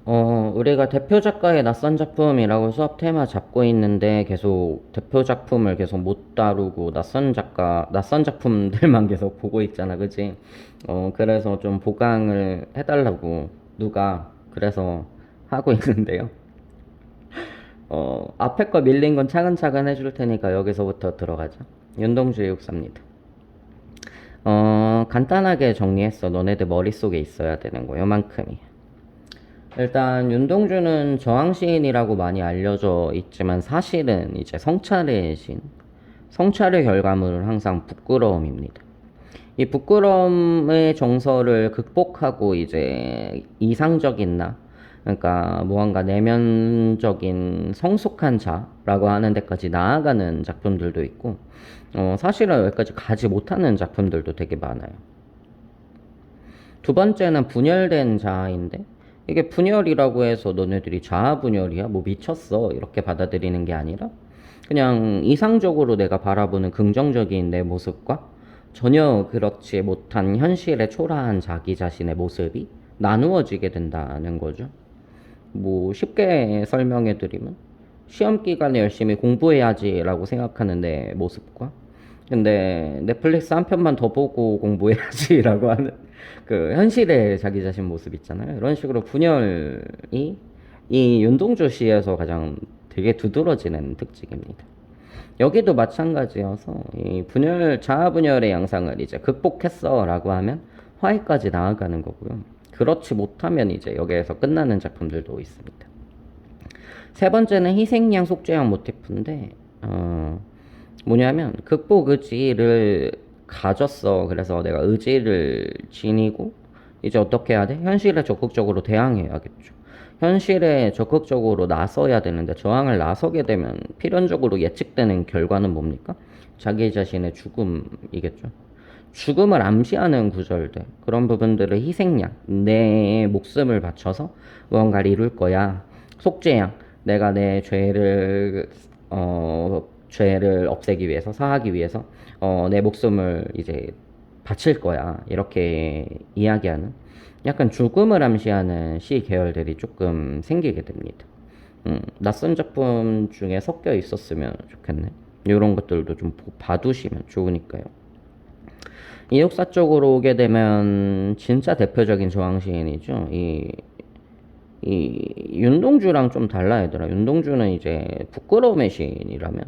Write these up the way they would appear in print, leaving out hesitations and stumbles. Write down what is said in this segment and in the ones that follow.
우리가 대표 작가의 낯선 작품이라고 수업 테마 잡고 있는데 계속 대표 작품을 계속 못 다루고 낯선 작품들만 계속 보고 있잖아, 그지? 그래서 좀 보강을 해달라고 누가 그래서 하고 있는데요. 앞에 거 밀린 건 차근차근 해줄 테니까 여기서부터 들어가자. 윤동주 의혹사입니다. 간단하게 정리했어. 너네들 머릿속에 있어야 되는 거, 요만큼이. 일단 윤동주는 저항시인이라고 많이 알려져 있지만 사실은 이제 성찰의 신, 성찰의 결과물은 항상 부끄러움입니다. 이 부끄러움의 정서를 극복하고 이제 이상적인 나, 그러니까 무언가 내면적인 성숙한 자라고 하는 데까지 나아가는 작품들도 있고, 사실은 여기까지 가지 못하는 작품들도 되게 많아요. 두 번째는 분열된 자아인데, 이게 분열이라고 해서 너네들이 자아 분열이야? 뭐 미쳤어? 이렇게 받아들이는 게 아니라 그냥 이상적으로 내가 바라보는 긍정적인 내 모습과 전혀 그렇지 못한 현실의 초라한 자기 자신의 모습이 나누어지게 된다는 거죠. 뭐 쉽게 설명해 드리면 시험 기간에 열심히 공부해야지라고 생각하는 내 모습과 근데 넷플릭스 한 편만 더 보고 공부해야지라고 하는 그 현실의 자기 자신 모습 있잖아요. 이런 식으로 분열이 이 윤동주 씨에서 가장 되게 두드러지는 특징입니다. 여기도 마찬가지여서 이 분열, 자아 분열의 양상을 이제 극복했어라고 하면 화해까지 나아가는 거고요. 그렇지 못하면 이제 여기에서 끝나는 작품들도 있습니다. 세 번째는 희생양 속죄양 모티프인데 뭐냐면 극복 의지를 가졌어. 그래서 내가 의지를 지니고 이제 어떻게 해야 돼? 현실에 적극적으로 대항해야겠죠. 현실에 적극적으로 나서야 되는데 저항을 나서게 되면 필연적으로 예측되는 결과는 뭡니까? 자기 자신의 죽음이겠죠. 죽음을 암시하는 구절들, 그런 부분들을 희생양, 내 목숨을 바쳐서 무언가를 이룰 거야. 속죄양, 내가 내 죄를 없애기 위해서, 사하기 위해서, 내 목숨을 이제 바칠 거야. 이렇게 이야기하는 약간 죽음을 암시하는 시 계열들이 조금 생기게 됩니다. 낯선 작품 중에 섞여 있었으면 좋겠네. 이런 것들도 좀 봐두시면 좋으니까요. 이육사 쪽으로 오게 되면 진짜 대표적인 저항시인이죠. 이 윤동주랑 좀 달라 얘들아. 윤동주는 이제 부끄러움의 시인이라면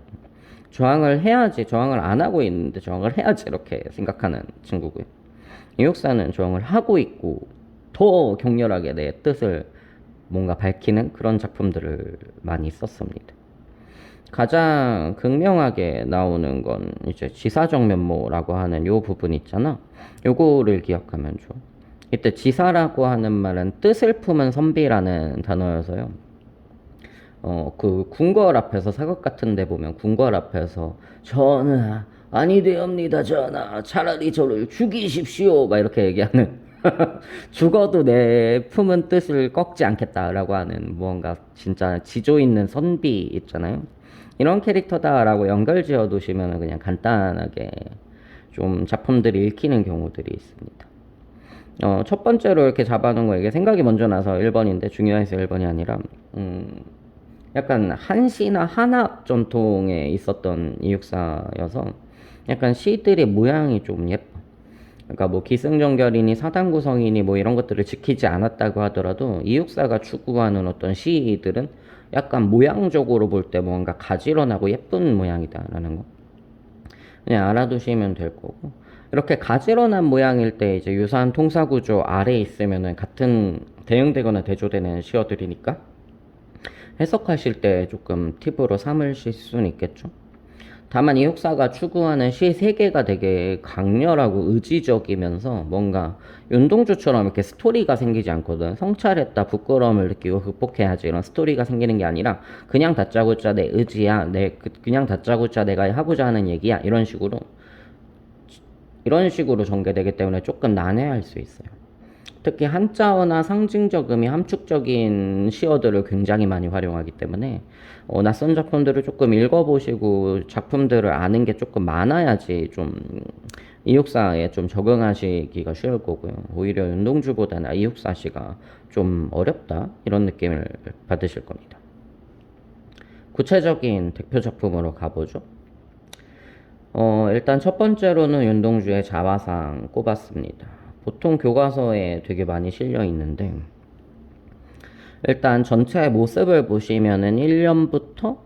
저항을 해야지, 저항을 안 하고 있는데 저항을 해야지 이렇게 생각하는 친구고요. 이육사는 저항을 하고 있고 더 격렬하게 내 뜻을 뭔가 밝히는 그런 작품들을 많이 썼습니다. 가장 극명하게 나오는 건 이제 지사적 면모라고 하는 요 부분 있잖아. 요거를 기억하면 좋아. 이때 지사라고 하는 말은 뜻을 품은 선비라는 단어여서요. 그 궁궐 앞에서 사극 같은 데 보면 궁궐 앞에서 전하 아니 되옵니다 전하 차라리 저를 죽이십시오 막 이렇게 얘기하는 죽어도 내 품은 뜻을 꺾지 않겠다라고 하는 무언가 진짜 지조 있는 선비 있잖아요. 이런 캐릭터다라고 연결 지어 두시면 그냥 간단하게 좀 작품들이 읽히는 경우들이 있습니다. 첫 번째로 이렇게 잡아놓은 거 이게 생각이 먼저 나서 1번인데 중요해서 1번이 아니라 약간 한시나 한학 전통에 있었던 이육사여서 약간 시들의 모양이 좀 예뻐. 그러니까 뭐 기승전결이니 사단구성이니 뭐 이런 것들을 지키지 않았다고 하더라도 이육사가 추구하는 어떤 시들은 약간 모양적으로 볼 때 뭔가 가지런하고 예쁜 모양이다라는 거 그냥 알아두시면 될 거고 이렇게 가지런한 모양일 때 이제 유사한 통사구조 아래에 있으면은 같은 대응되거나 대조되는 시어들이니까 해석하실 때 조금 팁으로 삼으실 수는 있겠죠. 다만 이 혹사가 추구하는 시 세계가 되게 강렬하고 의지적이면서 뭔가 윤동주처럼 이렇게 스토리가 생기지 않거든. 성찰했다, 부끄러움을 느끼고 극복해야지 이런 스토리가 생기는 게 아니라 그냥 다짜고짜 내 의지야, 그냥 다짜고짜 내가 하고자 하는 얘기야 이런 식으로 전개되기 때문에 조금 난해할 수 있어요. 특히 한자어나 상징적 의미, 함축적인 시어들을 굉장히 많이 활용하기 때문에 낯선 작품들을 조금 읽어보시고 작품들을 아는 게 조금 많아야지 좀 이육사에 좀 적응하시기가 쉬울 거고요. 오히려 윤동주보다는 이육사 씨가 좀 어렵다 이런 느낌을 받으실 겁니다. 구체적인 대표 작품으로 가보죠. 일단 첫 번째로는 윤동주의 자화상 꼽았습니다. 보통 교과서에 되게 많이 실려 있는데 일단 전체 모습을 보시면은 1년부터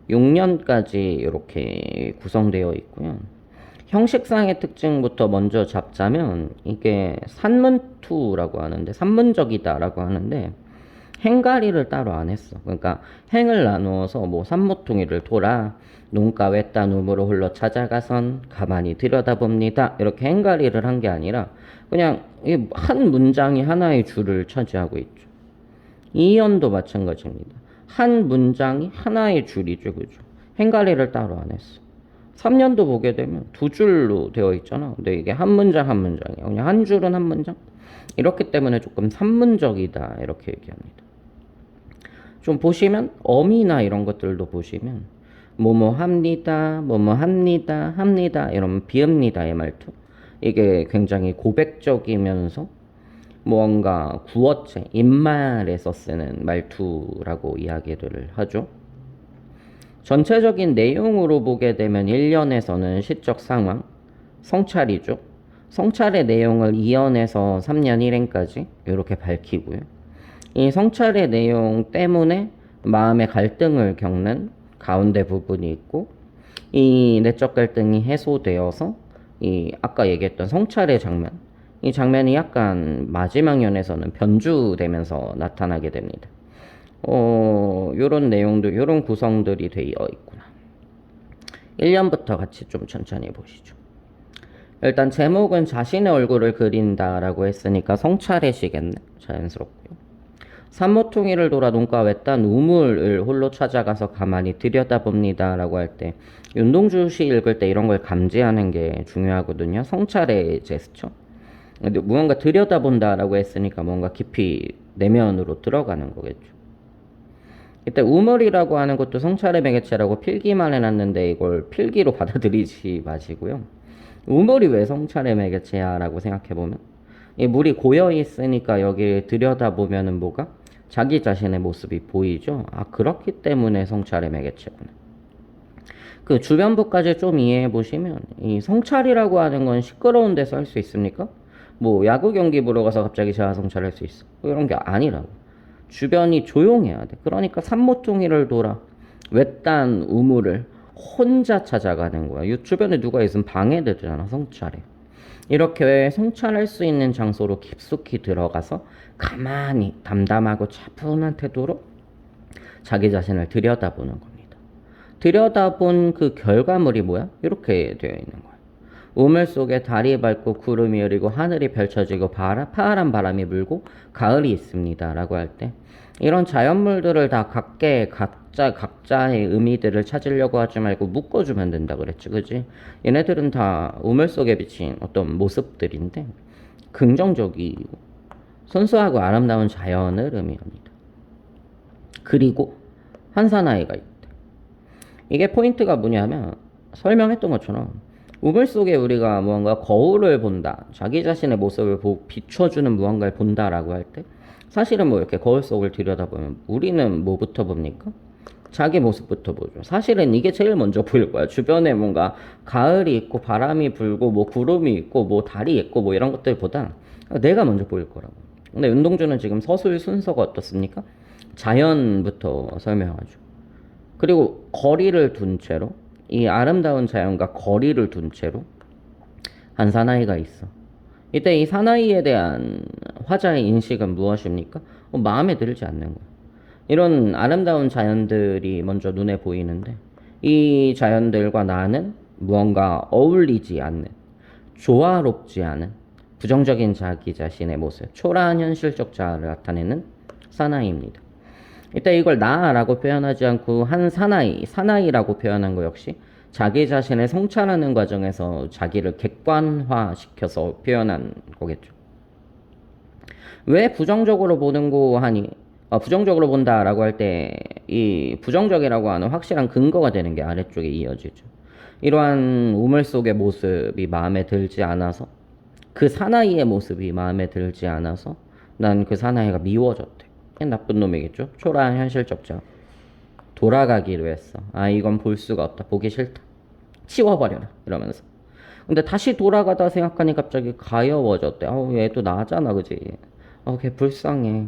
6년까지 이렇게 구성되어 있고요. 형식상의 특징부터 먼저 잡자면 이게 산문투라고 하는데 산문적이다라고 하는데 행가리를 따로 안 했어. 그러니까 행을 나누어서 뭐 산모퉁이를 돌아 눈가 외딴 우물을 홀로 찾아가선 가만히 들여다봅니다. 이렇게 행가리를 한 게 아니라 그냥 한 문장이 하나의 줄을 차지하고 있죠. 2연도 마찬가지입니다. 한 문장이 하나의 줄이죠. 그죠? 행가리를 따로 안 했어. 3년도 보게 되면 두 줄로 되어 있잖아. 근데 이게 한 문장 한 문장이야. 그냥 한 줄은 한 문장. 이렇기 때문에 조금 산문적이다 이렇게 얘기합니다. 좀 보시면 어미나 이런 것들도 보시면 뭐뭐 합니다, 뭐뭐 합니다, 합니다 이런 비읍니다의 말투. 이게 굉장히 고백적이면서 뭔가 구어체, 입말에서 쓰는 말투라고 이야기를 하죠. 전체적인 내용으로 보게 되면 1년에서는 시적 상황, 성찰이죠. 성찰의 내용을 2년에서 3년 1행까지 이렇게 밝히고요. 이 성찰의 내용 때문에 마음의 갈등을 겪는 가운데 부분이 있고 이 내적 갈등이 해소되어서 이 아까 얘기했던 성찰의 장면 이 장면이 약간 마지막 연에서는 변주되면서 나타나게 됩니다. 요런 내용도 요런 구성들이 되어 있구나. 1년부터 같이 좀 천천히 보시죠. 일단 제목은 자신의 얼굴을 그린다라고 했으니까 성찰의 시겠네. 자연스럽고요. 산모퉁이를 돌아 눈가 외딴 우물을 홀로 찾아가서 가만히 들여다봅니다 라고 할 때 윤동주 시 읽을 때 이런 걸 감지하는 게 중요하거든요. 성찰의 제스처. 근데 무언가 들여다본다 라고 했으니까 뭔가 깊이 내면으로 들어가는 거겠죠. 이때 우물이라고 하는 것도 성찰의 매개체라고 필기만 해놨는데 이걸 필기로 받아들이지 마시고요. 우물이 왜 성찰의 매개체야 라고 생각해보면 이 물이 고여 있으니까 여기 들여다보면은 뭐가 자기 자신의 모습이 보이죠. 아 그렇기 때문에 성찰의 매개체구나. 그 주변부까지 좀 이해해 보시면 이 성찰이라고 하는 건 시끄러운 데서 할 수 있습니까? 뭐 야구 경기 보러 가서 갑자기 자아 성찰할 수 있어. 이런 게 아니라고. 주변이 조용해야 돼. 그러니까 산모퉁이를 돌아 외딴 우물을 혼자 찾아가는 거야. 주변에 누가 있으면 방해되잖아, 성찰에. 이렇게 성찰할 수 있는 장소로 깊숙이 들어가서 가만히 담담하고 차분한 태도로 자기 자신을 들여다보는 겁니다. 들여다본 그 결과물이 뭐야? 이렇게 되어 있는 거야. 우물 속에 달이 밝고 구름이 흐리고 하늘이 펼쳐지고 파란 바람이 불고 가을이 있습니다 라고 할 때 이런 자연물들을 다 각자의 의미들을 찾으려고 하지 말고 묶어주면 된다 그랬지, 그지? 얘네들은 다 우물 속에 비친 어떤 모습들인데 긍정적이고 순수하고 아름다운 자연을 의미합니다. 그리고 한 사나이가 있대. 이게 포인트가 뭐냐면 설명했던 것처럼 우물 속에 우리가 무언가 거울을 본다, 자기 자신의 모습을 비춰주는 무언가를 본다라고 할 때 사실은 뭐 이렇게 거울 속을 들여다보면 우리는 뭐부터 봅니까? 자기 모습부터 보죠. 사실은 이게 제일 먼저 보일 거야. 주변에 뭔가 가을이 있고 바람이 불고 뭐 구름이 있고 뭐 달이 있고 뭐 이런 것들보다 내가 먼저 보일 거라고. 근데 윤동주는 지금 서술 순서가 어떻습니까? 자연부터 설명하죠. 그리고 거리를 둔 채로 이 아름다운 자연과 거리를 둔 채로 한 사나이가 있어. 이때 이 사나이에 대한 화자의 인식은 무엇입니까? 마음에 들지 않는 거야. 이런 아름다운 자연들이 먼저 눈에 보이는데 이 자연들과 나는 무언가 어울리지 않는, 조화롭지 않은 부정적인 자기 자신의 모습, 초라한 현실적 자아를 나타내는 사나이입니다. 이때 이걸 나라고 표현하지 않고 한 사나이라고 표현한 거 역시 자기 자신을 성찰하는 과정에서 자기를 객관화시켜서 표현한 거겠죠. 왜 부정적으로 보는 거 하니? 부정적으로 본다라고 할 때 이 부정적이라고 하는 확실한 근거가 되는 게 아래쪽에 이어지죠. 이러한 우물 속의 모습이 마음에 들지 않아서 그 사나이의 모습이 마음에 들지 않아서 난 그 사나이가 미워졌대. 나쁜 놈이겠죠? 초라한 현실적자. 돌아가기로 했어. 아, 이건 볼 수가 없다. 보기 싫다. 치워버려라. 이러면서. 근데 다시 돌아가다 생각하니 갑자기 가여워졌대. 얘도 나잖아, 그지? 걔 불쌍해.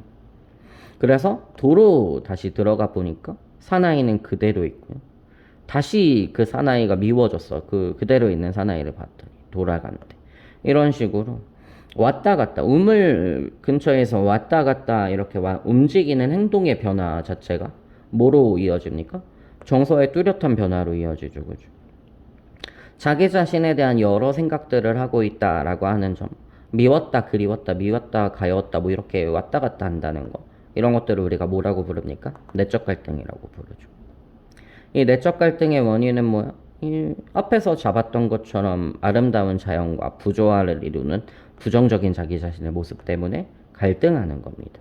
그래서 도로 다시 들어가 보니까 사나이는 그대로 있고요. 다시 그 사나이가 미워졌어. 그대로 있는 사나이를 봤더니 돌아간대. 이런 식으로 왔다 갔다 우물 근처에서 왔다 갔다 이렇게 움직이는 행동의 변화 자체가 뭐로 이어집니까? 정서의 뚜렷한 변화로 이어지죠. 그죠? 자기 자신에 대한 여러 생각들을 하고 있다라고 하는 점, 미웠다 그리웠다 미웠다 가여웠다 뭐 이렇게 왔다 갔다 한다는 거, 이런 것들을 우리가 뭐라고 부릅니까? 내적 갈등이라고 부르죠. 이 내적 갈등의 원인은 뭐야? 이 앞에서 잡았던 것처럼 아름다운 자연과 부조화를 이루는 부정적인 자기 자신의 모습 때문에 갈등하는 겁니다.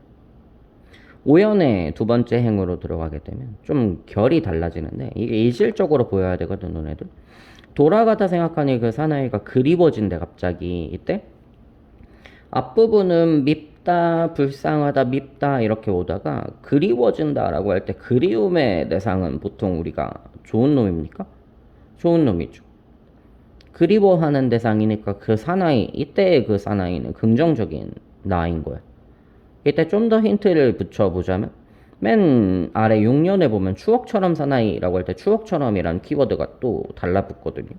오연의 두 번째 행으로 들어가게 되면 좀 결이 달라지는데, 이게 이질적으로 보여야 되거든, 너네들. 돌아가다 생각하니 그 사나이가 그리워진대. 갑자기 이때 앞부분은 밉다, 불쌍하다, 밉다 이렇게 오다가 그리워진다라고 할 때 그리움의 대상은 보통 우리가 좋은 놈입니까? 좋은 놈이죠. 그리워하는 대상이니까 그 사나이, 이때의 그 사나이는 긍정적인 나인 거야. 이때 좀 더 힌트를 붙여보자면, 맨 아래 6년에 보면 추억처럼 사나이라고 할 때 추억처럼이란 키워드가 또 달라붙거든요.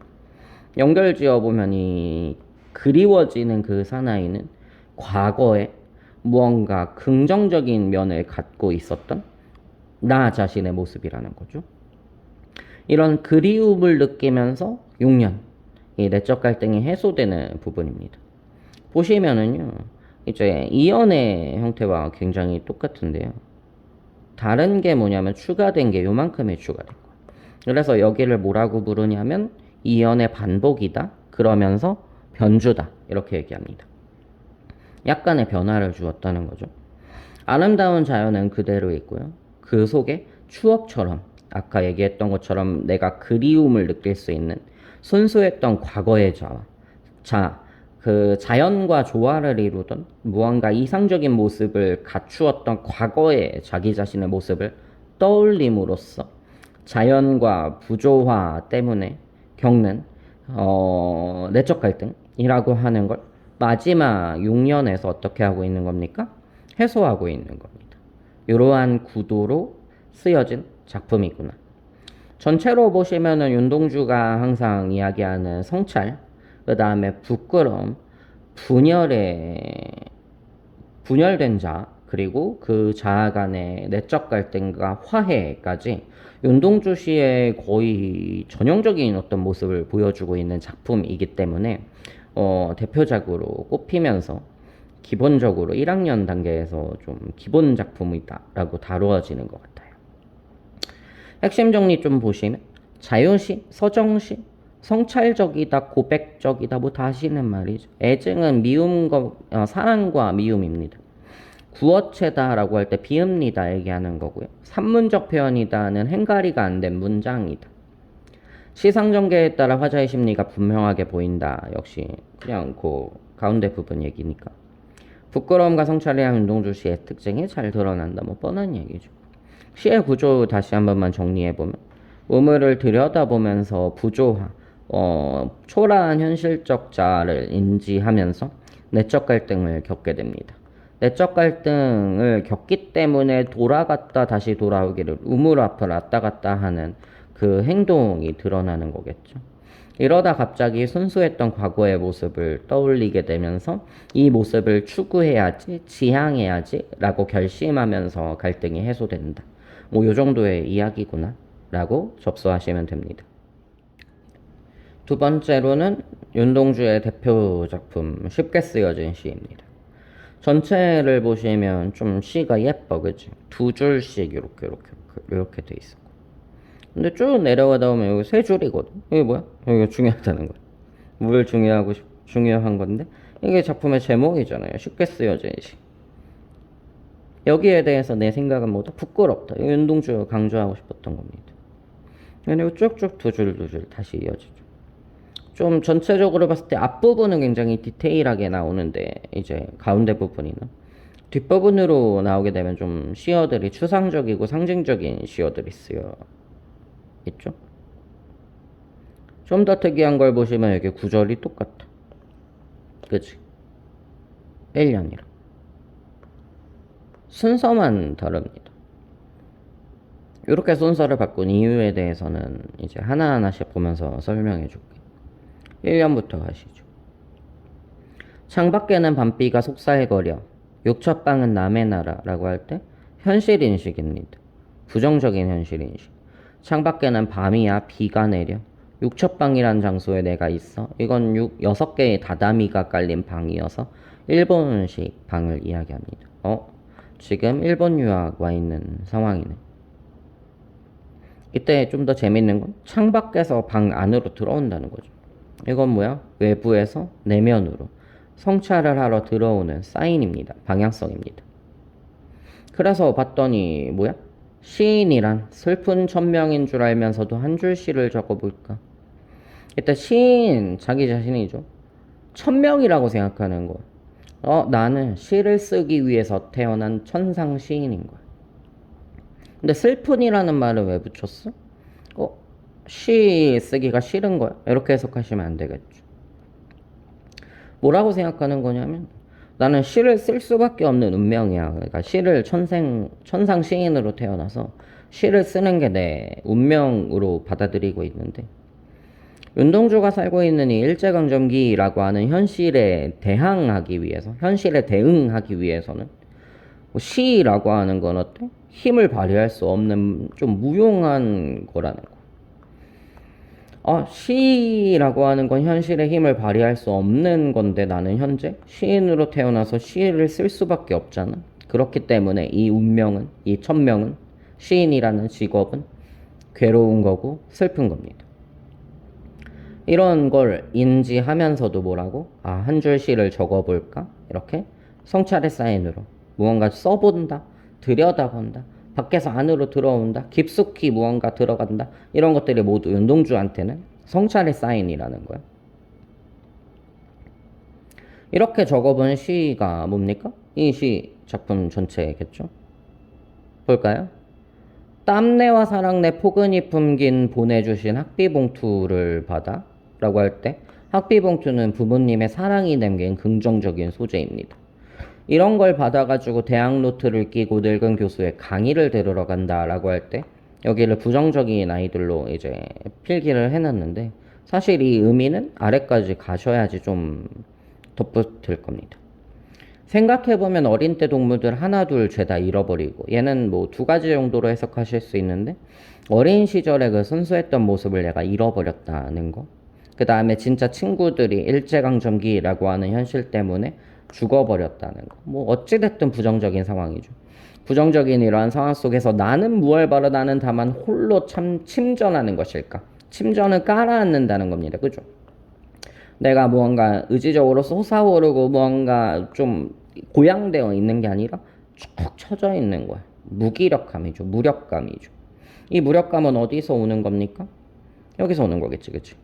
연결 지어보면 이 그리워지는 그 사나이는 과거에 무언가 긍정적인 면을 갖고 있었던 나 자신의 모습이라는 거죠. 이런 그리움을 느끼면서 6년, 이 내적 갈등이 해소되는 부분입니다. 보시면은요, 이제 이연의 형태와 굉장히 똑같은데요. 다른 게 뭐냐면 추가된 게 요만큼이 추가된 거예요. 그래서 여기를 뭐라고 부르냐면 이연의 반복이다. 그러면서 변주다. 이렇게 얘기합니다. 약간의 변화를 주었다는 거죠. 아름다운 자연은 그대로 있고요. 그 속에 추억처럼 아까 얘기했던 것처럼 내가 그리움을 느낄 수 있는 순수했던 과거의 그 자연과 조화를 이루던 무언가 이상적인 모습을 갖추었던 과거의 자기 자신의 모습을 떠올림으로써 자연과 부조화 때문에 겪는 내적 갈등이라고 하는 걸 마지막 6년에서 어떻게 하고 있는 겁니까? 해소하고 있는 겁니다. 이러한 구도로 쓰여진 작품이구나. 전체로 보시면은 윤동주가 항상 이야기하는 성찰, 그 다음에 부끄러움, 분열된 자, 그리고 그 자아 간의 내적 갈등과 화해까지 윤동주 씨의 거의 전형적인 어떤 모습을 보여주고 있는 작품이기 때문에 대표작으로 꼽히면서 기본적으로 1학년 단계에서 좀 기본 작품이다라고 다루어지는 것 같아요. 핵심 정리 좀 보시면 자유시, 서정시, 성찰적이다, 고백적이다, 뭐 다시는 말이죠. 애증은 사랑과 미움입니다. 구어체다라고 할 때 비읍니다 얘기하는 거고요. 산문적 표현이다는 행가리가 안 된 문장이다. 시상전개에 따라 화자의 심리가 분명하게 보인다. 역시 그냥 그 가운데 부분 얘기니까. 부끄러움과 성찰에 대한 윤동주 씨의 특징이 잘 드러난다. 뭐 뻔한 얘기죠. 시의 구조 다시 한 번만 정리해보면, 우물을 들여다보면서 부조화, 초라한 현실적 자를 인지하면서 내적 갈등을 겪게 됩니다. 내적 갈등을 겪기 때문에 돌아갔다 다시 돌아오기를 우물 앞을 왔다 갔다 하는 그 행동이 드러나는 거겠죠. 이러다 갑자기 순수했던 과거의 모습을 떠올리게 되면서 이 모습을 추구해야지, 지향해야지 라고 결심하면서 갈등이 해소된다. 뭐 요 정도의 이야기구나 라고 접수하시면 됩니다. 두 번째로는 윤동주의 대표 작품 쉽게 쓰여진 시입니다. 전체를 보시면 좀 시가 예뻐, 그치? 두 줄씩 이렇게 돼 있어. 근데 쭉 내려가다 보면 여기 세 줄이거든. 이게 뭐야? 여기가 중요하다는 거야. 뭘 중요한 건데 이게 작품의 제목이잖아요. 쉽게 쓰여진 시. 여기에 대해서 내 생각은 뭐다? 부끄럽다. 윤동주가 강조하고 싶었던 겁니다. 그리고 쭉쭉 두 줄 다시 이어지죠. 좀 전체적으로 봤을 때 앞부분은 굉장히 디테일하게 나오는데 이제 가운데 부분이나 뒷부분으로 나오게 되면 좀 시어들이 추상적이고 상징적인 시어들이 쓰여 있죠. 좀 더 특이한 걸 보시면 여기 구절이 똑같아. 그치? 1년이라. 순서만 다릅니다. 이렇게 순서를 바꾼 이유에 대해서는 이제 하나하나씩 보면서 설명해 줄게. 1년부터 가시죠. 창밖에는 밤비가 속살거려 육첩방은 남의 나라라고 할 때 현실인식입니다. 부정적인 현실인식. 창밖에는 밤이야 비가 내려 육첩방이란 장소에 내가 있어. 이건 6개의 다다미가 깔린 방이어서 일본식 방을 이야기합니다. 지금 일본 유학 와 있는 상황이네. 이때 좀 더 재밌는 건 창밖에서 방 안으로 들어온다는 거죠. 이건 뭐야? 외부에서 내면으로 성찰을 하러 들어오는 사인입니다. 방향성입니다. 그래서 봤더니 뭐야? 시인이란 슬픈 천명인 줄 알면서도 한 줄 시를 적어볼까? 일단 시인 자기 자신이죠. 천명이라고 생각하는 거야. 나는 시를 쓰기 위해서 태어난 천상 시인인 거야. 근데 슬픈이라는 말을 왜 붙였어? 시 쓰기가 싫은 거야. 이렇게 해석하시면 안 되겠죠. 뭐라고 생각하는 거냐면 나는 시를 쓸 수밖에 없는 운명이야. 그러니까 시를 천상 시인으로 태어나서 시를 쓰는 게 내 운명으로 받아들이고 있는데 윤동주가 살고 있는 이 일제강점기라고 하는 현실에 대항하기 위해서, 현실에 대응하기 위해서는 시라고 하는 건 어때? 힘을 발휘할 수 없는 좀 무용한 거라는 거. 시라고 하는 건 현실의 힘을 발휘할 수 없는 건데 나는 현재 시인으로 태어나서 시를 쓸 수밖에 없잖아. 그렇기 때문에 이 운명은, 이 천명은, 시인이라는 직업은 괴로운 거고 슬픈 겁니다. 이런 걸 인지하면서도 뭐라고? 한 줄 시를 적어볼까? 이렇게 성찰의 사인으로 무언가 써본다, 들여다본다, 밖에서 안으로 들어온다, 깊숙이 무언가 들어간다. 이런 것들이 모두 윤동주한테는 성찰의 사인이라는 거야. 이렇게 적어본 시가 뭡니까? 이 시 작품 전체겠죠? 볼까요? 땀내와 사랑내 포근히 품긴 보내주신 학비봉투를 받아 라고 할 때 학비봉투는 부모님의 사랑이 담긴 긍정적인 소재입니다. 이런 걸 받아가지고 대학 노트를 끼고 늙은 교수의 강의를 들으러 간다라고 할 때 여기를 부정적인 아이들로 이제 필기를 해놨는데 사실 이 의미는 아래까지 가셔야지 좀 덧붙을 겁니다. 생각해보면 어린 때 동무들 하나 둘 죄다 잃어버리고 얘는 뭐 2가지 정도로 해석하실 수 있는데 어린 시절에 그 순수했던 모습을 내가 잃어버렸다는 거. 그 다음에 진짜 친구들이 일제강점기라고 하는 현실 때문에 죽어버렸다는 거. 뭐 어찌됐든 부정적인 상황이죠. 부정적인 이러한 상황 속에서 나는 무얼 바라 나는 다만 홀로 참 침전하는 것일까? 침전을 깔아앉는다는 겁니다. 그죠? 내가 무언가 의지적으로 솟아오르고 무언가 좀 고양되어 있는 게 아니라 쭉 처져 있는 거야. 무기력함이죠. 무력감이죠. 이 무력감은 어디서 오는 겁니까? 여기서 오는 거겠지, 그치?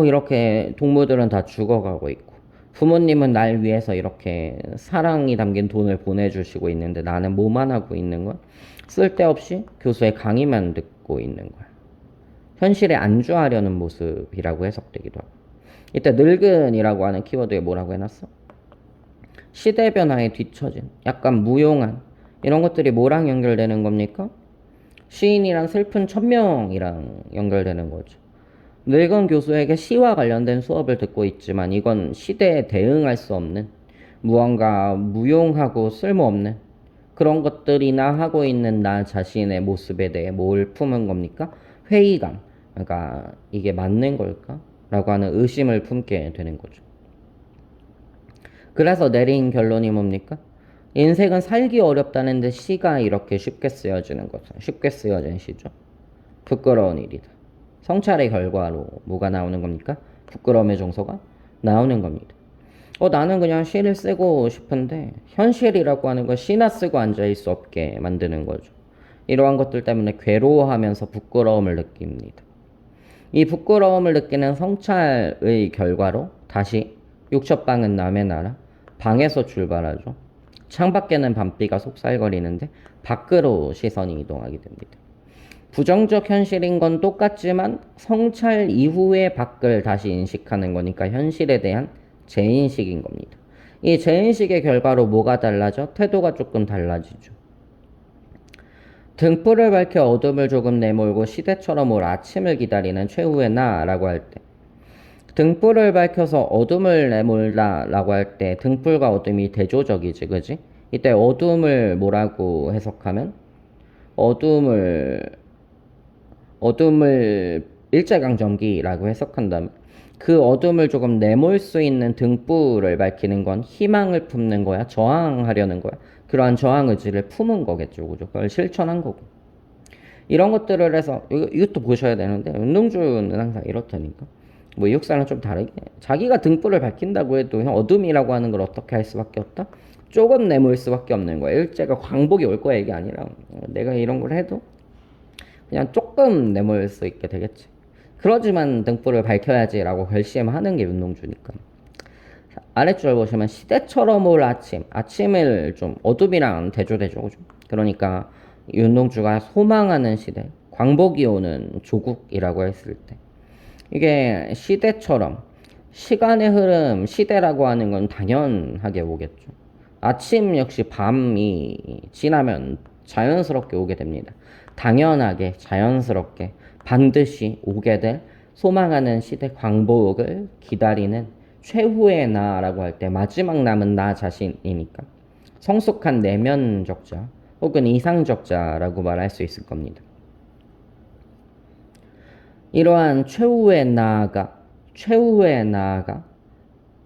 이렇게 동무들은 다 죽어가고 있고 부모님은 날 위해서 이렇게 사랑이 담긴 돈을 보내주시고 있는데 나는 뭐만 하고 있는 거야? 쓸데없이 교수의 강의만 듣고 있는 거야. 현실에 안주하려는 모습이라고 해석되기도 하고. 이때 늙은이라고 하는 키워드에 뭐라고 해놨어? 시대 변화에 뒤처진 약간 무용한 이런 것들이 뭐랑 연결되는 겁니까? 시인이랑 슬픈 천명이랑 연결되는 거죠. 늙은 교수에게 시와 관련된 수업을 듣고 있지만 이건 시대에 대응할 수 없는 무언가 무용하고 쓸모없는 그런 것들이나 하고 있는 나 자신의 모습에 대해 뭘 품은 겁니까? 회의감. 그러니까 이게 맞는 걸까? 라고 하는 의심을 품게 되는 거죠. 그래서 내린 결론이 뭡니까? 인생은 살기 어렵다는데 시가 이렇게 쉽게 쓰여지는 거죠. 쉽게 쓰여진 시죠. 부끄러운 일이다. 성찰의 결과로 뭐가 나오는 겁니까? 부끄러움의 정서가 나오는 겁니다. 나는 그냥 시를 쓰고 싶은데 현실이라고 하는 건 시나 쓰고 앉아있을 수 없게 만드는 거죠. 이러한 것들 때문에 괴로워하면서 부끄러움을 느낍니다. 이 부끄러움을 느끼는 성찰의 결과로 다시 육첩방은 남의 나라, 방에서 출발하죠. 창밖에는 밤비가 속살거리는데 밖으로 시선이 이동하게 됩니다. 부정적 현실인 건 똑같지만 성찰 이후에 밖을 다시 인식하는 거니까 현실에 대한 재인식인 겁니다. 이 재인식의 결과로 뭐가 달라져? 태도가 조금 달라지죠. 등불을 밝혀 어둠을 조금 내몰고 시대처럼 올 아침을 기다리는 최후의 나라고 할 때, 등불을 밝혀서 어둠을 내몰다 라고 할 때 등불과 어둠이 대조적이지, 그지? 이때 어둠을 뭐라고 해석하면 어둠을 일제강점기라고 해석한다면 그 어둠을 조금 내몰 수 있는 등불을 밝히는 건 희망을 품는 거야, 저항하려는 거야. 그러한 저항 의지를 품은 거겠죠, 그죠? 그걸 실천한 거고. 이런 것들을 해서 이것도 보셔야 되는데 운동주는 항상 이렇다니까. 뭐 이육사는 좀 다르게 자기가 등불을 밝힌다고 해도 어둠이라고 하는 걸 어떻게 할 수밖에 없다? 조금 내몰 수밖에 없는 거야. 일제가 광복이 올 거야 이게 아니라 내가 이런 걸 해도 그냥 조금 내몰 수 있게 되겠지. 그러지만 등불을 밝혀야지라고 결심하는 게 운동주니까. 아래줄 보시면 시대처럼 올 아침을 좀 어둠이랑 대조되죠, 그죠? 그러니까 운동주가 소망하는 시대, 광복이 오는 조국이라고 했을 때 이게 시대처럼 시간의 흐름, 시대라고 하는 건 당연하게 오겠죠. 아침 역시 밤이 지나면 자연스럽게 오게 됩니다. 당연하게 자연스럽게 반드시 오게 될 소망하는 시대 광복을 기다리는 최후의 나라고 할 때 마지막 남은 나 자신이니까 성숙한 내면적자 혹은 이상적자라고 말할 수 있을 겁니다. 이러한 최후의 나아가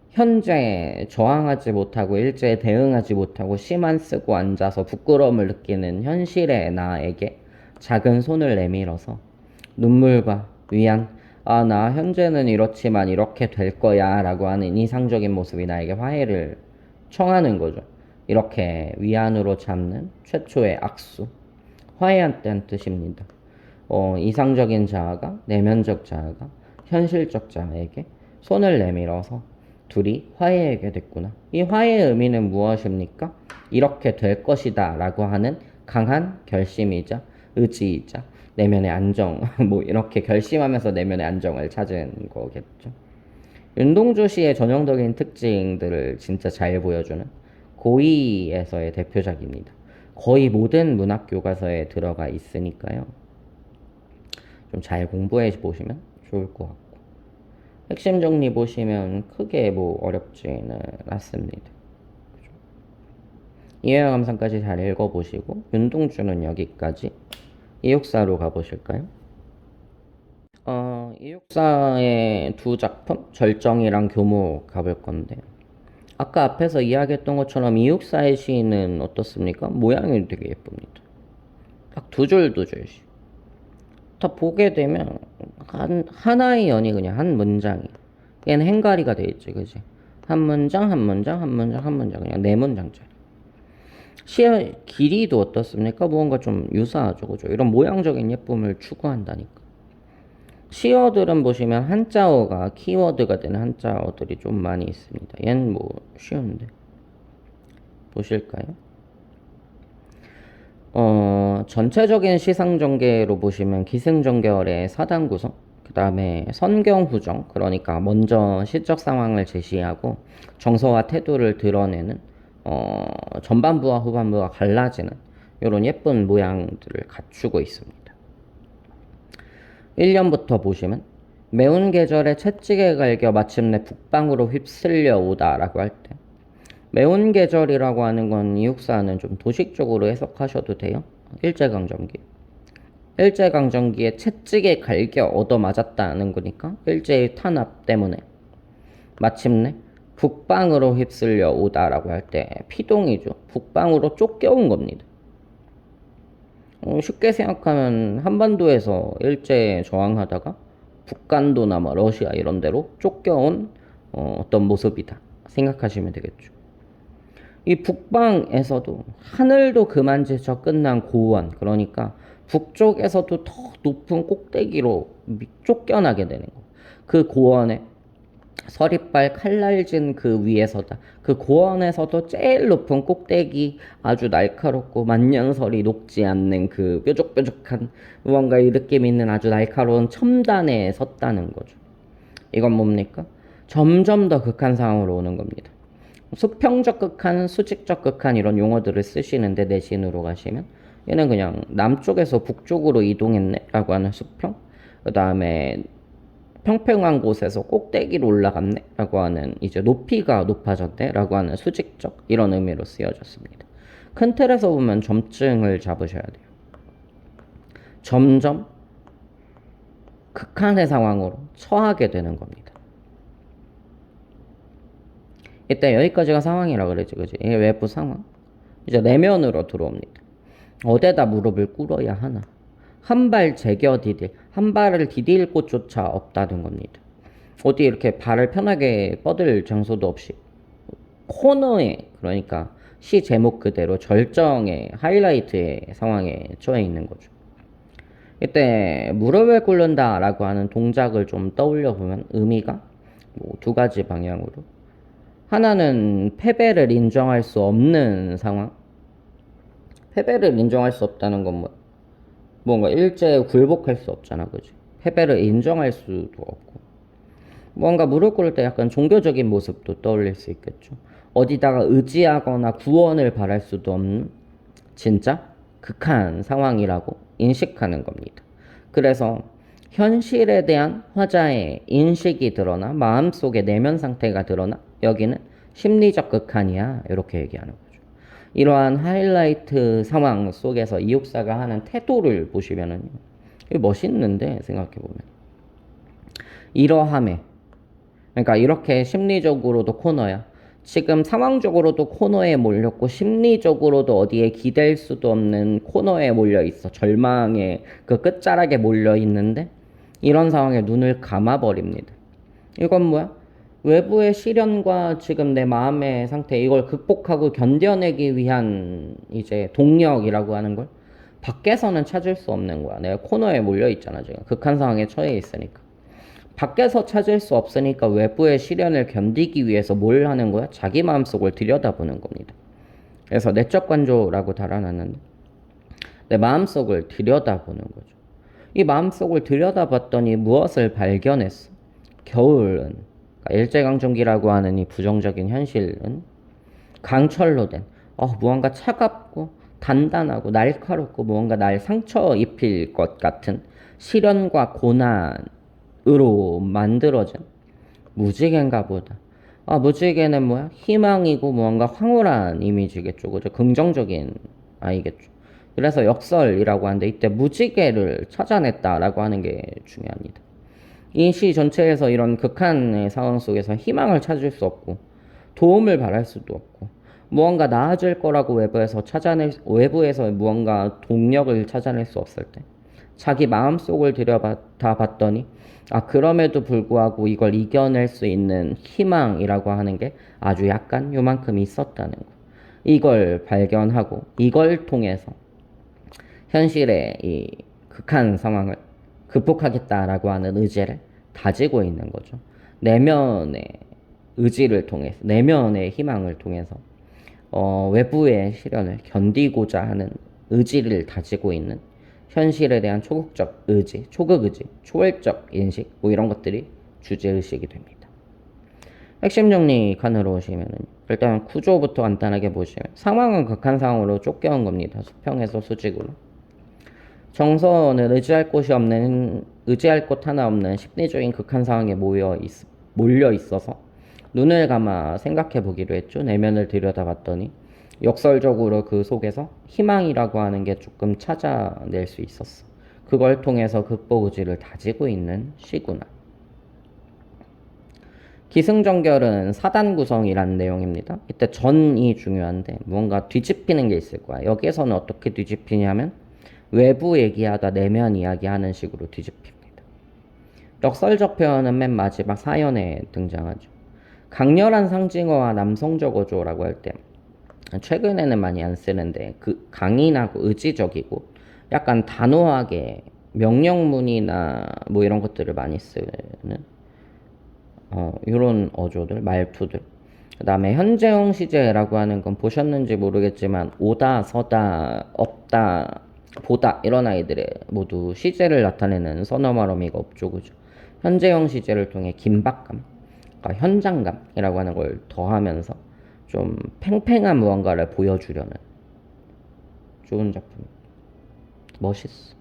현재 저항하지 못하고 일제에 대응하지 못하고 심한 쓰고 앉아서 부끄러움을 느끼는 현실의 나에게 작은 손을 내밀어서 눈물과 위안, 나 현재는 이렇지만 이렇게 될 거야 라고 하는 이상적인 모습이 나에게 화해를 청하는 거죠. 이렇게 위안으로 잡는 최초의 악수, 화해한다는 뜻입니다. 이상적인 자아가, 내면적 자아가 현실적 자아에게 손을 내밀어서 둘이 화해하게 됐구나. 이 화해의 의미는 무엇입니까? 이렇게 될 것이다 라고 하는 강한 결심이자 의지이자 내면의 안정, 뭐 이렇게 결심하면서 내면의 안정을 찾은 거겠죠. 윤동주 씨의 전형적인 특징들을 진짜 잘 보여주는 고이에서의 대표작입니다. 거의 모든 문학 교과서에 들어가 있으니까요. 좀 잘 공부해 보시면 좋을 것 같고. 핵심 정리 보시면 크게 뭐 어렵지는 않습니다. 이해와 감상까지 잘 읽어보시고 윤동주는 여기까지. 이육사로 가보실까요? 이육사의 두 작품 절정이랑 교목 가볼 건데 아까 앞에서 이야기했던 것처럼 이육사의 시는 어떻습니까? 모양이 되게 예쁩니다. 딱 두 줄 두 줄씩 다 보게 되면 하나의 연이 그냥 한 문장이 얘는 행가리가 돼 있지, 그지? 한 문장 한 문장 한 문장 한 문장 그냥 네 문장짜리. 시의 길이도 어떻습니까? 무언가 좀 유사하죠, 그죠? 이런 모양적인 예쁨을 추구한다니까. 시어들은 보시면 한자어가 키워드가 되는 한자어들이 좀 많이 있습니다. 얘는 뭐 쉬운데 보실까요? 전체적인 시상전개로 보시면 기승전결의 사단 구성, 그 다음에 선경후정, 그러니까 먼저 시적 상황을 제시하고 정서와 태도를 드러내는 전반부와 후반부가 갈라지는 이런 예쁜 모양들을 갖추고 있습니다. 1년부터 보시면 매운 계절에 채찍에 갈겨 마침내 북방으로 휩쓸려 오다라고 할 때 매운 계절이라고 하는 건 이육사는 좀 도식적으로 해석하셔도 돼요. 일제강점기. 일제강점기에 채찍에 갈겨 얻어맞았다는 거니까 일제의 탄압 때문에 마침내 북방으로 휩쓸려 오다라고 할 때 피동이죠. 북방으로 쫓겨온 겁니다. 쉽게 생각하면 한반도에서 일제에 저항하다가 북간도나 뭐 러시아 이런 데로 쫓겨온 어떤 모습이다 생각하시면 되겠죠. 이 북방에서도 하늘도 그만 제쳐 끝난 고원, 그러니까 북쪽에서도 더 높은 꼭대기로 쫓겨나게 되는 거. 그 고원에 서리빨 칼날진 그 위에서다. 그 고원에서도 제일 높은 꼭대기 아주 날카롭고 만년설이 녹지 않는 그 뾰족뾰족한 무언가 이 느낌 있는 아주 날카로운 첨단에 섰다는 거죠. 이건 뭡니까? 점점 더 극한 상황으로 오는 겁니다. 수평적 극한, 수직적 극한 이런 용어들을 쓰시는데 내신으로 가시면 얘는 그냥 남쪽에서 북쪽으로 이동했네 라고 하는 수평, 그 다음에 평평한 곳에서 꼭대기로 올라갔네 라고 하는 이제 높이가 높아졌네 라고 하는 수직적 이런 의미로 쓰여졌습니다. 큰 틀에서 보면 점증을 잡으셔야 돼요. 점점 극한의 상황으로 처하게 되는 겁니다. 이때 여기까지가 상황이라 그러지, 그지? 이게 외부 상황. 이제 내면으로 들어옵니다. 어디다 무릎을 꿇어야 하나? 한 발 제겨 디딜, 한 발을 디딜 곳조차 없다는 겁니다. 어디 이렇게 발을 편하게 뻗을 장소도 없이 코너에, 그러니까 시 제목 그대로 절정의 하이라이트의 상황에 처해 있는 거죠. 이때 무릎을 꿇는다 라고 하는 동작을 좀 떠올려 보면 의미가 두 가지 방향으로, 하나는 패배를 인정할 수 없는 상황. 패배를 인정할 수 없다는 건 뭔가 일제에 굴복할 수 없잖아, 그지? 패배를 인정할 수도 없고. 뭔가 무릎 꿇을 때 약간 종교적인 모습도 떠올릴 수 있겠죠. 어디다가 의지하거나 구원을 바랄 수도 없는 진짜 극한 상황이라고 인식하는 겁니다. 그래서 현실에 대한 화자의 인식이 드러나 마음속의 내면 상태가 드러나 여기는 심리적 극한이야 이렇게 얘기하는 거죠. 이러한 하이라이트 상황 속에서 이육사가 하는 태도를 보시면은 이게 멋있는데 생각해보면 이러함에, 그러니까 이렇게 심리적으로도 코너야, 지금 상황적으로도 코너에 몰렸고 심리적으로도 어디에 기댈 수도 없는 코너에 몰려 있어. 절망의 그 끝자락에 몰려 있는데 이런 상황에 눈을 감아버립니다. 이건 뭐야? 외부의 시련과 지금 내 마음의 상태, 이걸 극복하고 견뎌내기 위한 이제 동력이라고 하는 걸 밖에서는 찾을 수 없는 거야. 내가 코너에 몰려 있잖아, 지금. 극한 상황에 처해 있으니까. 밖에서 찾을 수 없으니까 외부의 시련을 견디기 위해서 뭘 하는 거야? 자기 마음속을 들여다보는 겁니다. 그래서 내적 관조라고 달아놨는데 내 마음속을 들여다보는 거죠. 이 마음속을 들여다봤더니 무엇을 발견했어? 겨울은, 그러니까 일제강점기라고 하는 이 부정적인 현실은 강철로 된 무언가 차갑고 단단하고 날카롭고 무언가 날 상처 입힐 것 같은 시련과 고난으로 만들어진 무지개인가 보다. 무지개는 뭐야? 희망이고 무언가 황홀한 이미지겠죠. 그죠? 긍정적인 아이겠죠. 그래서 역설이라고 하는데 이때 무지개를 찾아냈다라고 하는 게 중요합니다. 이 시 전체에서 이런 극한의 상황 속에서 희망을 찾을 수 없고 도움을 바랄 수도 없고 무언가 나아질 거라고 외부에서 무언가 동력을 찾아낼 수 없을 때 자기 마음속을 들여다 봤더니 그럼에도 불구하고 이걸 이겨낼 수 있는 희망이라고 하는 게 아주 약간 요만큼 있었다는 거. 이걸 발견하고 이걸 통해서 현실의 이 극한 상황을 극복하겠다라고 하는 의지를 다지고 있는 거죠. 내면의 의지를 통해서, 내면의 희망을 통해서 외부의 시련을 견디고자 하는 의지를 다지고 있는 현실에 대한 초극적 의지, 초극 의지, 초월적 인식 이런 것들이 주제의식이 됩니다. 핵심 정리 칸으로 오시면은 일단 구조부터 간단하게 보시면 상황은 극한 상황으로 쫓겨온 겁니다. 수평에서 수직으로. 정서는 의지할 곳 하나 없는 심리적인 극한 상황에 몰려 있어서 눈을 감아 생각해 보기로 했죠. 내면을 들여다봤더니 역설적으로 그 속에서 희망이라고 하는 게 조금 찾아낼 수 있었어. 그걸 통해서 극복 의지를 다지고 있는 시구나. 기승전결은 사단 구성이라는 내용입니다. 이때 전이 중요한데 뭔가 뒤집히는 게 있을 거야. 여기에서는 어떻게 뒤집히냐면 외부 얘기하다 내면 이야기하는 식으로 뒤집힙니다. 역설적 표현은 맨 마지막 사연에 등장하죠. 강렬한 상징어와 남성적 어조라고 할 때 최근에는 많이 안 쓰는데 그 강인하고 의지적이고 약간 단호하게 명령문이나 뭐 이런 것들을 많이 쓰는 이런 어조들, 말투들. 그 다음에 현재형 시제라고 하는 건 보셨는지 모르겠지만 오다, 서다, 없다, 보다 이런 아이들의 모두 시제를 나타내는 서너말 어미가 없죠, 그죠? 현재형 시제를 통해 긴박감, 그러니까 현장감이라고 하는 걸 더하면서 좀 팽팽한 무언가를 보여주려는 좋은 작품. 멋있어.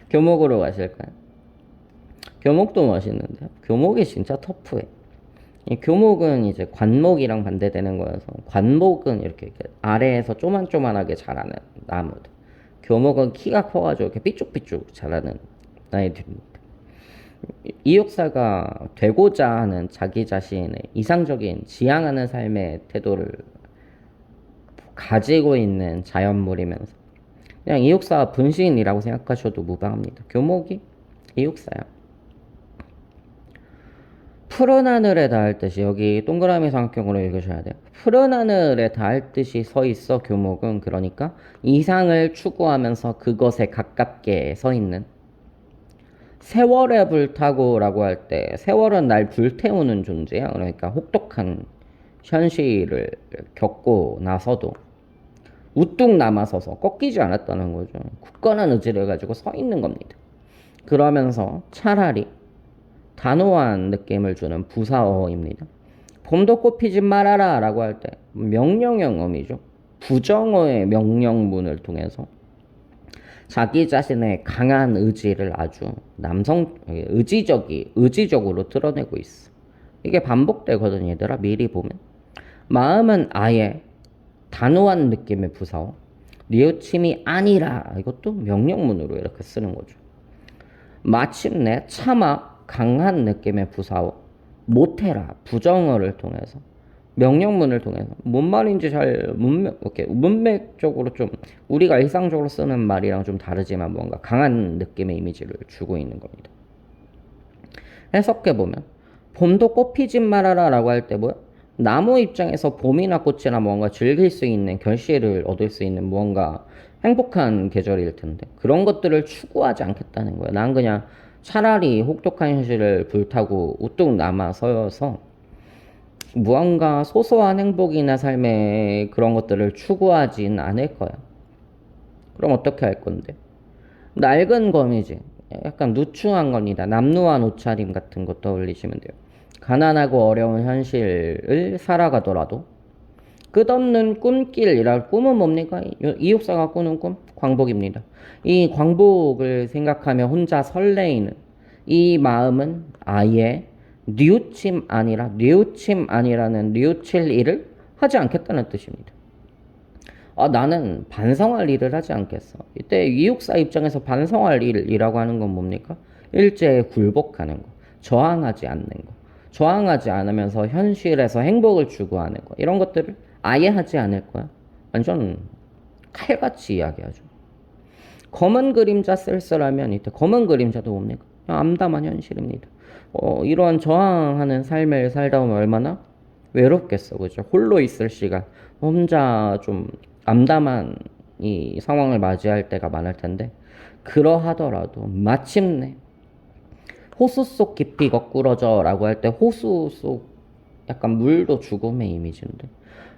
교목으로 가실까요? 교목도 멋있는데 교목이 진짜 터프해. 이 교목은 이제 관목이랑 반대되는 거여서 관목은 이렇게 아래에서 쪼만쪼만하게 자라는 나무들. 교목은 키가 커가지고 이렇게 삐쭉삐쭉 자라는 아이들입니다. 이육사가 되고자 하는 자기 자신의 이상적인 지향하는 삶의 태도를 가지고 있는 자연물이면서 그냥 이육사가 분신이라고 생각하셔도 무방합니다. 교목이 이육사야. 푸른 하늘에 닿을 듯이 여기 동그라미 삼각형으로 읽으셔야 돼요. 푸른 하늘에 닿을 듯이 서 있어 교목은 그러니까 이상을 추구하면서 그것에 가깝게 서 있는 세월에 불타고라고 할 때 세월은 날 불태우는 존재야. 그러니까 혹독한 현실을 겪고 나서도 우뚝 남아서서 꺾이지 않았다는 거죠. 굳건한 의지를 가지고 서 있는 겁니다. 그러면서 차라리 단호한 느낌을 주는 부사어입니다. 봄도 꽃피지 말아라 라고 할 때 명령형 어미죠. 부정어의 명령문을 통해서 자기 자신의 강한 의지를 아주 의지적으로 드러내고 있어. 이게 반복되거든 얘들아. 미리 보면 마음은 아예 단호한 느낌의 부사어, 뉘우침이 아니라 이것도 명령문으로 이렇게 쓰는 거죠. 마침내 차마 강한 느낌의 부사어, 못해라 부정어를 통해서 명령문을 통해서 뭔 말인지 잘 이렇게 문맥적으로 좀 우리가 일상적으로 쓰는 말이랑 좀 다르지만 뭔가 강한 느낌의 이미지를 주고 있는 겁니다. 해석해 보면 봄도 꽃피지 말아라 라고 할 때 뭐야? 나무 입장에서 봄이나 꽃이나 뭔가 즐길 수 있는 결실을 얻을 수 있는 무언가 행복한 계절일 텐데 그런 것들을 추구하지 않겠다는 거야. 난 그냥 차라리 혹독한 현실을 불타고 우뚝 남아서여서 무언가 소소한 행복이나 삶의 그런 것들을 추구하진 않을 거야. 그럼 어떻게 할 건데? 낡은 검이지. 약간 누추한 겁니다. 남루한 옷차림 같은 거 떠올리시면 돼요. 가난하고 어려운 현실을 살아가더라도 끝없는 꿈길이랄 꿈은 뭡니까? 이육사가 꾸는 꿈? 광복입니다. 이 광복을 생각하며 혼자 설레이는 이 마음은 아예 뉘우침 아니라는 뉘우칠 일을 하지 않겠다는 뜻입니다. 나는 반성할 일을 하지 않겠어. 이때 이육사 입장에서 반성할 일이라고 하는 건 뭡니까? 일제에 굴복하는 거, 저항하지 않는 거, 저항하지 않으면서 현실에서 행복을 추구하는 거, 이런 것들을 아예 하지 않을 거야. 완전 칼같이 이야기하죠. 검은 그림자 쓸쓸하면 이때 검은 그림자도 뭡니까? 그냥 암담한 현실입니다. 이러한 저항하는 삶을 살다 보면 얼마나 외롭겠어, 그죠? 홀로 있을 시간, 혼자 좀 암담한 이 상황을 맞이할 때가 많을 텐데, 그러하더라도 마침내 호수 속 깊이 거꾸러져 라고 할 때 호수 속 약간 물도 죽음의 이미지인데,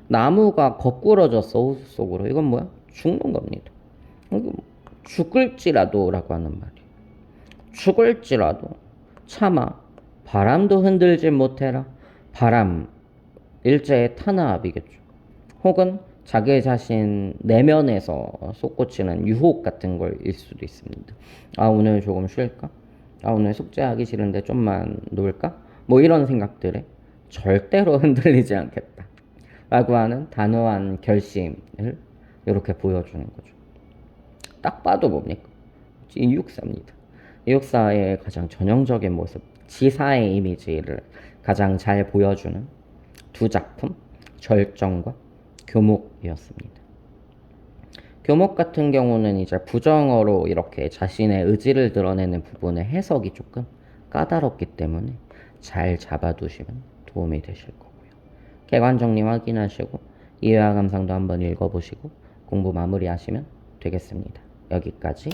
나무가 거꾸러졌어, 호수 속으로. 이건 뭐야? 죽는 겁니다. 죽을지라도 라고 하는 말이에요. 죽을지라도 차마 바람도 흔들지 못해라. 바람, 일제의 탄압이겠죠. 혹은 자기 자신 내면에서 솟구치는 유혹 같은 걸일 수도 있습니다. 오늘 조금 쉴까? 오늘 숙제하기 싫은데 좀만 놀까? 뭐 이런 생각들에 절대로 흔들리지 않겠다 라고 하는 단호한 결심을 이렇게 보여주는 거죠. 딱 봐도 뭡니까? 이육사입니다. 이육사의 가장 전형적인 모습, 지사의 이미지를 가장 잘 보여주는 두 작품, 절정과 교목이었습니다. 교목 같은 경우는 이제 부정어로 이렇게 자신의 의지를 드러내는 부분의 해석이 조금 까다롭기 때문에 잘 잡아두시면 도움이 되실 거고요. 객관 정리 확인하시고 이해와 감상도 한번 읽어보시고 공부 마무리하시면 되겠습니다. 여기까지